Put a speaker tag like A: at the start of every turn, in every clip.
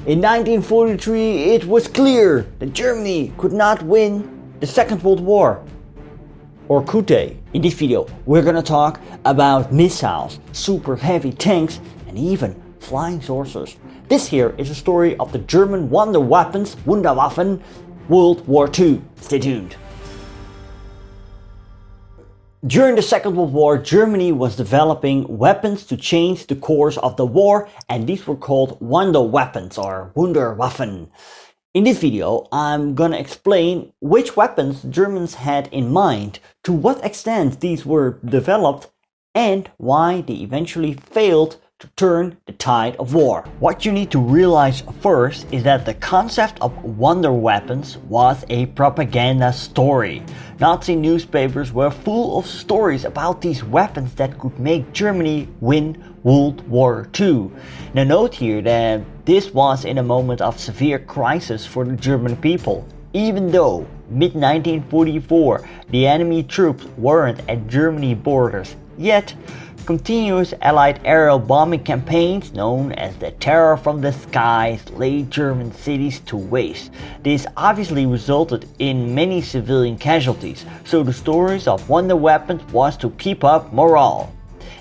A: In 1943, it was clear that Germany could not win the Second World War. Or could they? In this video, we're gonna talk about missiles, super heavy tanks, and even flying saucers. This here is a story of the German Wunderwaffen, World War II. Stay tuned. During the Second World War, Germany was developing weapons to change the course of the war, and these were called Wunderwaffen or Wunderwaffen. In this video, I'm gonna explain which weapons the Germans had in mind, to what extent these were developed, and why they eventually failed to turn the tide of war. What you need to realize first is that the concept of wonder weapons was a propaganda story. Nazi newspapers were full of stories about these weapons that could make Germany win World War II. Now note here that this was in a moment of severe crisis for the German people. Even though mid-1944 the enemy troops weren't at Germany borders, yet continuous Allied aerial bombing campaigns known as the Terror from the Skies laid German cities to waste. This obviously resulted in many civilian casualties, so the stories of wonder weapons was to keep up morale.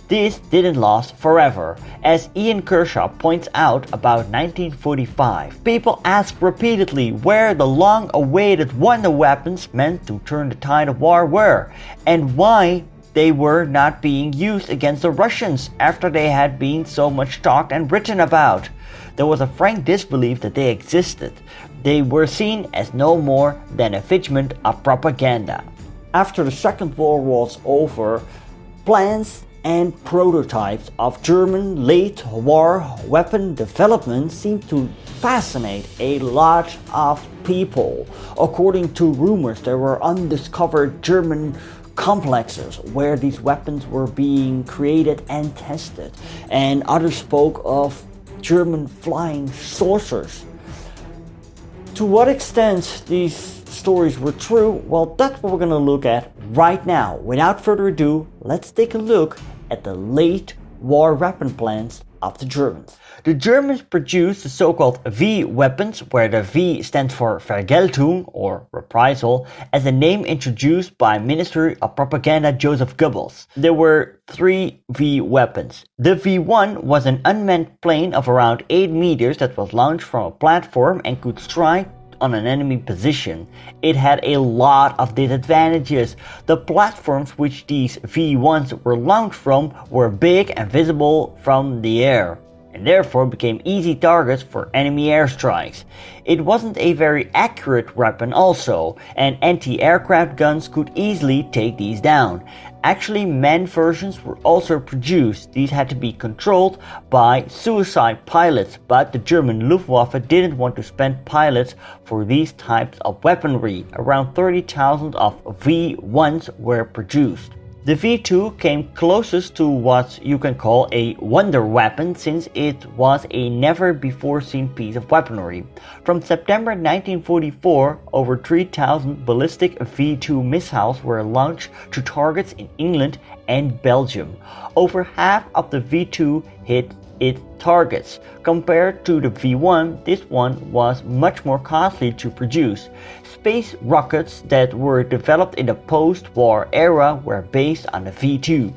A: This didn't last forever. As Ian Kershaw points out about 1945, people asked repeatedly where the long-awaited wonder weapons meant to turn the tide of war were, and why they were not being used against the Russians after they had been so much talked and written about. There was a frank disbelief that they existed. They were seen as no more than a figment of propaganda. After the Second War was over, plans and prototypes of German late war weapon development seemed to fascinate a lot of people. According to rumors, there were undiscovered German complexes where these weapons were being created and tested, and others spoke of German flying saucers. To what extent these stories were true, well, that's what we're gonna look at right now. Without further ado, let's take a look at the late war weapon plans of the Germans. The Germans produced the so-called V weapons, where the V stands for Vergeltung or reprisal, as a name introduced by Ministry of Propaganda Joseph Goebbels. There were three V weapons. The V1 was an unmanned plane of around 8 meters that was launched from a platform and could strike on an enemy position. It had a lot of disadvantages. The platforms which these V1s were launched from were big and visible from the air, and therefore became easy targets for enemy airstrikes. It wasn't a very accurate weapon also, and anti-aircraft guns could easily take these down. Actually, manned versions were also produced. These had to be controlled by suicide pilots, but the German Luftwaffe didn't want to spend pilots for these types of weaponry. Around 30,000 of V1s were produced. The V2 came closest to what you can call a wonder weapon, since it was a never-before-seen piece of weaponry. From September 1944, over 3,000 ballistic V2 missiles were launched to targets in England and Belgium. Over half of the V2 hit its targets. Compared to the V1, this one was much more costly to produce. Space rockets that were developed in the post-war era were based on the V2.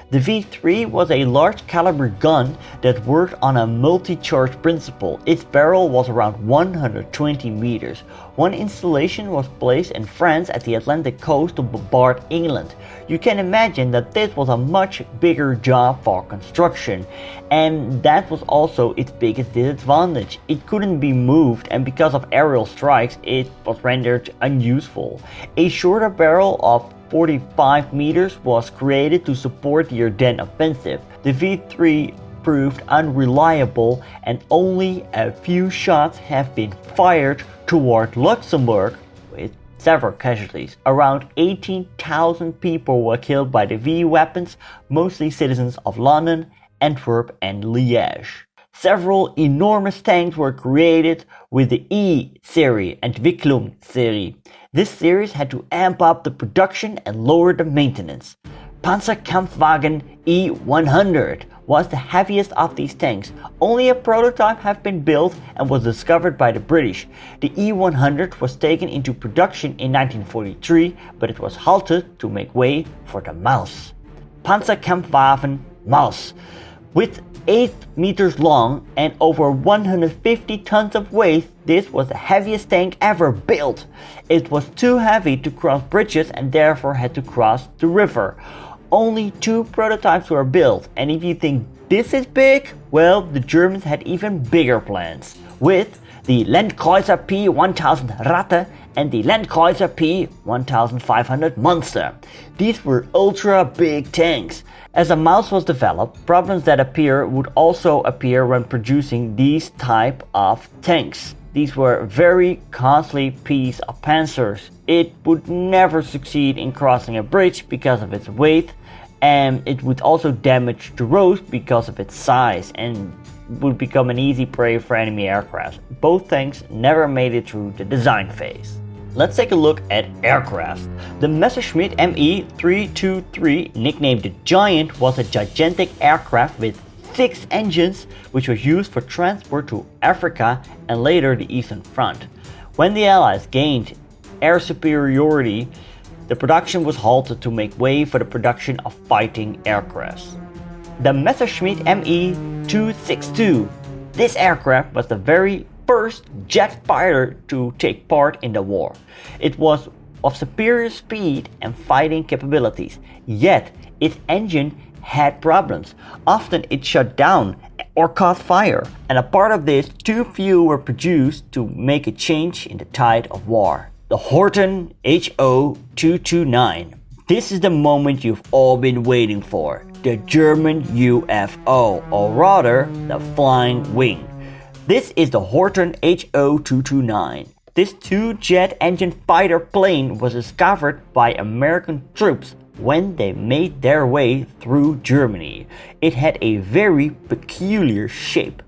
A: The V3 was a large caliber gun that worked on a multi-charge principle. Its barrel was around 120 meters. One installation was placed in France at the Atlantic coast to bombard England. You can imagine that this was a much bigger job for construction, and that was also its biggest disadvantage. It couldn't be moved, and because of aerial strikes it was rendered unuseful. A shorter barrel of 45 meters was created to support the Ardennes offensive. The V3 proved unreliable, and only a few shots have been fired toward Luxembourg, with several casualties. Around 18,000 people were killed by the V weapons, mostly citizens of London, Antwerp and Liège. Several enormous tanks were created with the E-series and Entwicklung series. This series had to amp up the production and lower the maintenance. Panzerkampfwagen E100 was the heaviest of these tanks. Only a prototype had been built and was discovered by the British. The E-100 was taken into production in 1943, but it was halted to make way for the Maus. Panzerkampfwagen Maus. With 8 meters long and over 150 tons of weight, this was the heaviest tank ever built. It was too heavy to cross bridges and therefore had to cross the river. Only 2 prototypes were built, and if you think this is big, well, the Germans had even bigger plans, with the Landkreuzer P-1000 Ratte and the Landkreuzer P-1500 Monster. These were ultra big tanks. As a Maus was developed, problems that appear would also appear when producing these type of tanks. These were very costly piece of panzers. It would never succeed in crossing a bridge because of its weight, and it would also damage the roads because of its size and would become an easy prey for enemy aircraft. Both tanks never made it through the design phase. Let's take a look at aircraft. The Messerschmitt Me 323, nicknamed the Giant, was a gigantic aircraft with 6 engines, which was used for transport to Africa and later the Eastern Front. When the Allies gained air superiority, the production was halted to make way for the production of fighting aircrafts. The Messerschmitt Me 262. This aircraft was the very first jet fighter to take part in the war. It was of superior speed and fighting capabilities, yet its engine had problems. Often it shut down or caught fire, and a part of this, too few were produced to make a change in the tide of war. The Horten Ho 229. This is the moment you've all been waiting for. The German UFO, or rather, the Flying Wing. This is the Horten Ho 229. This 2-jet engine fighter plane was discovered by American troops when they made their way through Germany. It had a very peculiar shape.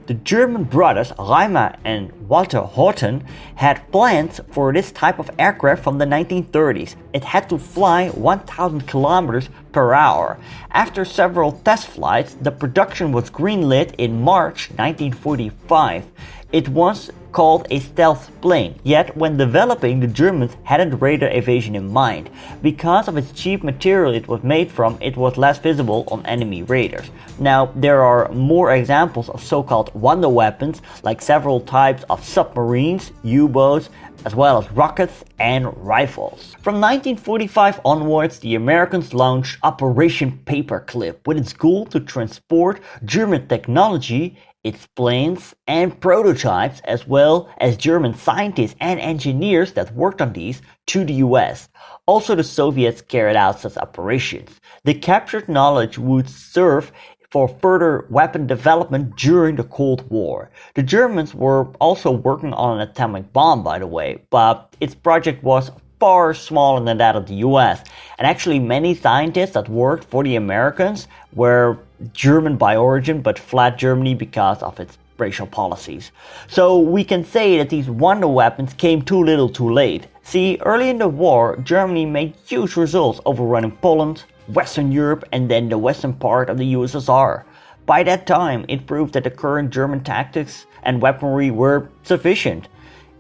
A: The German brothers Reimer and Walter Horten had plans for this type of aircraft from the 1930s. It had to fly 1,000 kilometers per hour. After several test flights, the production was greenlit in March 1945. It was called a stealth plane, yet when developing, the Germans hadn't radar evasion in mind. Because of its cheap material it was made from, it was less visible on enemy radars. Now, there are more examples of so-called wonder weapons, like several types of submarines, U-boats, as well as rockets and rifles. From 1945 onwards, the Americans launched Operation Paperclip with its goal to transport German technology, its planes and prototypes, as well as German scientists and engineers that worked on these, to the US. Also, the Soviets carried out such operations. The captured knowledge would serve for further weapon development during the Cold War. The Germans were also working on an atomic bomb, by the way, but its project was far smaller than that of the US. And actually many scientists that worked for the Americans were German by origin but fled Germany because of its racial policies. So we can say that these wonder weapons came too little too late. See, early in the war, Germany made huge results overrunning Poland, Western Europe and then the western part of the USSR. By that time, it proved that the current German tactics and weaponry were sufficient.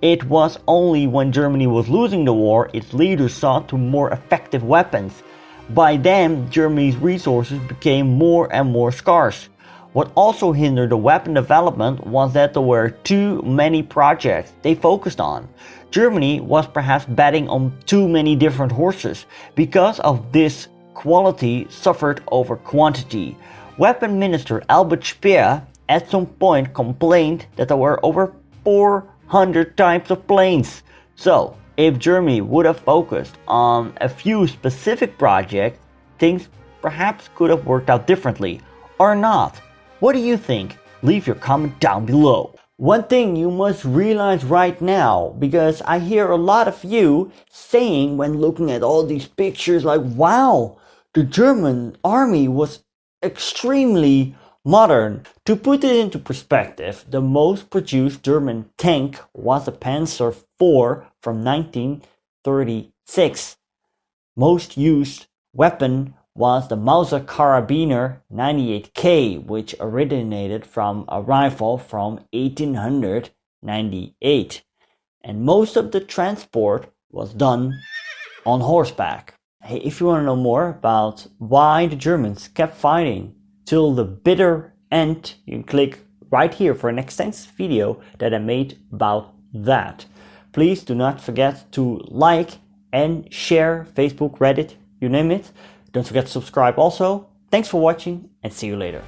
A: It was only when Germany was losing the war its leaders sought to more effective weapons. By then, Germany's resources became more and more scarce. What also hindered the weapon development was that there were too many projects they focused on. Germany was perhaps betting on too many different horses. Because of this, quality suffered over quantity. Weapon Minister Albert Speer at some point complained that there were over 400 types of planes. So, if Germany would have focused on a few specific projects, things perhaps could have worked out differently. Or not. What do you think? Leave your comment down below. One thing you must realize right now, because I hear a lot of you saying when looking at all these pictures like, wow, the German army was extremely modern. To put it into perspective, the most produced German tank was a Panzer IV from 1936. Most used weapon was the Mauser Karabiner 98K, which originated from a rifle from 1898. And most of the transport was done on horseback. Hey, if you want to know more about why the Germans kept fighting till the bitter end, you can click right here for an extensive video that I made about that. Please do not forget to like and share Facebook, Reddit, you name it. Don't forget to subscribe also. Thanks for watching and see you later.